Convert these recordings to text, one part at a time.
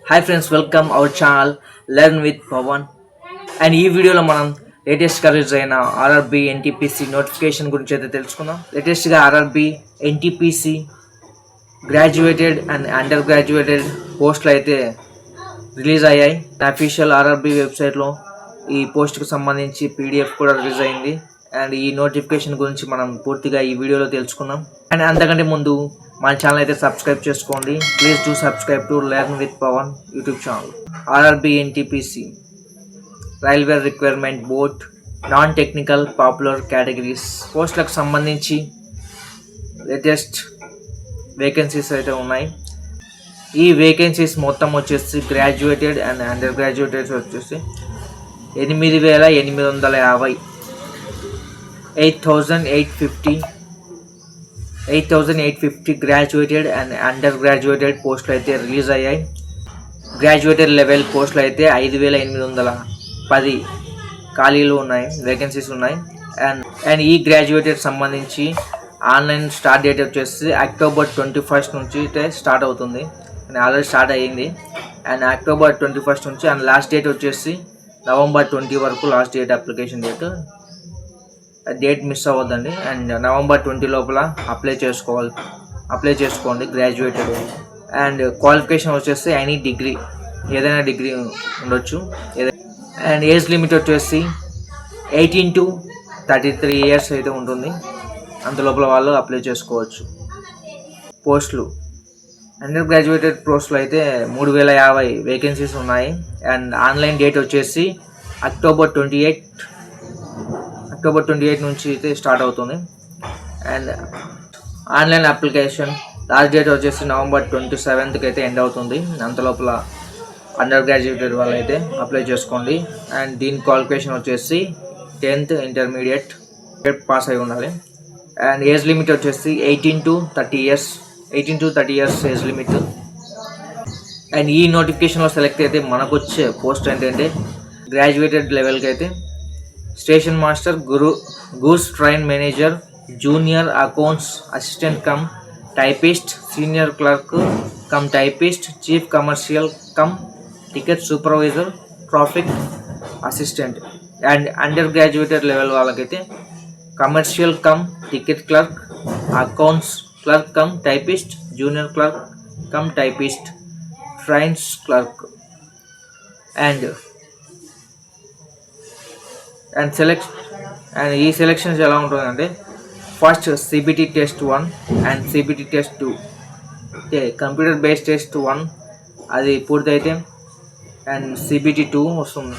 Hi friends, welcome our channel learn with Pavan. And ఈ వీడియోలో మనం లేటెస్ట్గా రిలీజ్ అయిన ఆర్ఆర్బి ఎన్టీపీసీ నోటిఫికేషన్ గురించి అయితే తెలుసుకుందాం. లేటెస్ట్గా RRB NTPC graduated and under graduated పోస్టులు అయితే రిలీజ్ అయ్యాయి. అఫీషియల్ ఆర్ఆర్బి వెబ్సైట్లో ఈ పోస్ట్కి సంబంధించి పీడిఎఫ్ కూడా రిలీజ్ అయింది. అండ్ ఈ నోటిఫికేషన్ గురించి మనం పూర్తిగా ఈ వీడియోలో తెలుసుకుందాం. అండ్ అంతకంటే ముందు మన ఛానల్ అయితే సబ్స్క్రైబ్ చేసుకోండి. Please do subscribe to learn with Pavan YouTube channel. RRB NTPC railway requirement board non technical popular categories పోస్టులకు సంబంధించి లేటెస్ట్ వేకెన్సీస్ అయితే ఉన్నాయి. ఈ వేకెన్సీస్ మొత్తం వచ్చేసి గ్రాడ్యుయేటెడ్ అండ్ అండర్ గ్రాడ్యుయేటెడ్ వచ్చేసి 8,850 8,850 గ్రాడ్యుయేటెడ్ అండ్ అండర్ గ్రాడ్యుయేటెడ్ పోస్టులు అయితే రిలీజ్ అయ్యాయి. గ్రాడ్యుయేటెడ్ లెవెల్ పోస్టులు అయితే 5,810 ఖాళీలు ఉన్నాయి, వేకెన్సీస్ ఉన్నాయి. అండ్ ఈ గ్రాడ్యుయేటెడ్ సంబంధించి ఆన్లైన్ స్టార్ట్ డేట్ వచ్చేసి అక్టోబర్ 21 నుంచి అయితే స్టార్ట్ అవుతుంది. అండ్ ఆల్రెడీ స్టార్ట్ అయ్యింది. అండ్ అక్టోబర్ 21 నుంచి అండ్ లాస్ట్ డేట్ వచ్చేసి నవంబర్ 20 వరకు last date, application date miss అవ్వద్దండి. అండ్ నవంబర్ 20 లోపల అప్లై చేసుకోండి గ్రాడ్యుయేటెడ్. అండ్ క్వాలిఫికేషన్ వచ్చేసి ఎనీ డిగ్రీ, ఏదైనా డిగ్రీ ఉండొచ్చు. అండ్ ఏజ్ లిమిట్ వచ్చేసి 18 to 33 ఇయర్స్ అయితే ఉంటుంది. అంత లోపల వాళ్ళు అప్లై చేసుకోవచ్చు. పోస్టులు అండర్ గ్రాడ్యుయేటెడ్ పోస్టులు అయితే 3,050 వేకెన్సీస్ ఉన్నాయి. అండ్ ఆన్లైన్ డేట్ వచ్చేసి అక్టోబర్ 28 నుంచి అయితే స్టార్ట్ అవుతుంది. And online application last date వచ్చేసి నవంబర్ 27కి అయితే ఎండ్ అవుతుంది. అంత లోపల అండర్ గ్రాడ్యుయేటెడ్ వాళ్ళు అయితే అప్లై చేసుకోండి. అండ్ దీని క్వాలిఫికేషన్ వచ్చేసి 10th ఇంటర్మీడియట్ పాస్ అయి ఉండాలి. అండ్ ఏజ్ లిమిట్ వచ్చేసి 18 to 30 years age limit. And ఈ నోటిఫికేషన్లో సెలెక్ట్ అయితే మనకు వచ్చే పోస్ట్ ఏంటంటే గ్రాడ్యుయేటెడ్ లెవెల్కి అయితే station master, goods train manager, junior accounts assistant cum typist, senior clerk cum typist, chief commercial cum ticket supervisor, traffic assistant. And under graduated level వాళ్ళకైతే commercial cum ticket clerk, accounts clerk cum typist, junior clerk cum typist, trains clerk. And ఈ selections ఎలా ఉంటుందంటే first CBT test 1 and CBT test 2, computer based test 1 అది పూర్తయితే and CBT 2 వస్తుంది.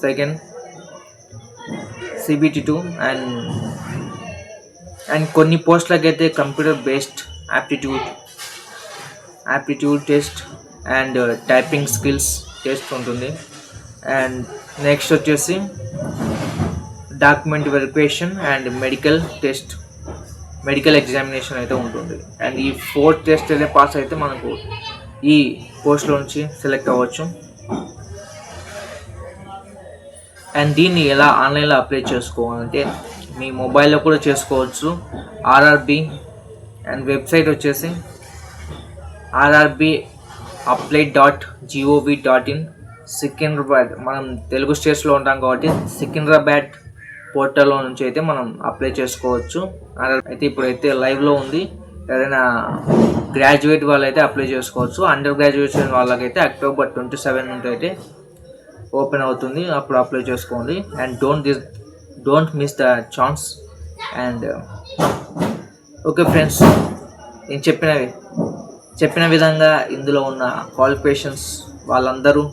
Second CBT 2 and కొన్ని పోస్టులకు అయితే computer based aptitude test and typing skills test ఉంటుంది. అండ్ నెక్స్ట్ వచ్చేసి document verification and medical examination అయితే ఉంటుంది. అండ్ ఈ 4 టెస్ట్ అయితే పాస్ అయితే మనకు ఈ పోస్ట్లో నుంచి సెలెక్ట్ అవ్వచ్చు. అండ్ దీన్ని ఎలా ఆన్లైన్లో అప్లై చేసుకోవాలంటే మీ మొబైల్లో కూడా చేసుకోవచ్చు. ఆర్ఆర్బి అండ్ వెబ్సైట్ వచ్చేసి rrbapply.gov.in. సికింద్రాబాద్, మనం తెలుగు స్టేట్స్లో ఉంటాం కాబట్టి సికింద్రాబాద్ పోర్టల్లో నుంచి అయితే మనం అప్లై చేసుకోవచ్చు. అయితే ఇప్పుడైతే లైవ్లో ఉంది. ఏదైనా గ్రాడ్యుయేట్ వాళ్ళైతే అప్లై చేసుకోవచ్చు. అండర్ గ్రాడ్యుయేషన్ వాళ్ళకైతే అక్టోబర్ 27 నుంచి అయితే ఓపెన్ అవుతుంది, అప్పుడు అప్లై చేసుకోండి. And don't miss the chance. And okay friends, నేను చెప్పిన విధంగా ఇందులో ఉన్న క్వాలిఫికేషన్స్ వాళ్ళందరూ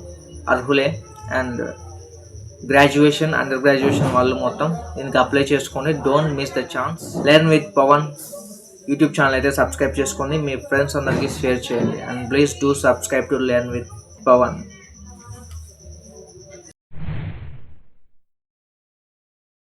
అర్హులే. అండ్ గ్రాడ్యుయేషన్, అండర్ గ్రాడ్యుయేషన్ వాళ్ళు మొత్తం దీనికి అప్లై చేసుకోండి. Don't miss the chance. Learn with Pavan YouTube channel అయితే సబ్స్క్రైబ్ చేసుకోండి, మీ ఫ్రెండ్స్ అందరికీ షేర్ చేయండి. And please do subscribe to learn with Pawan.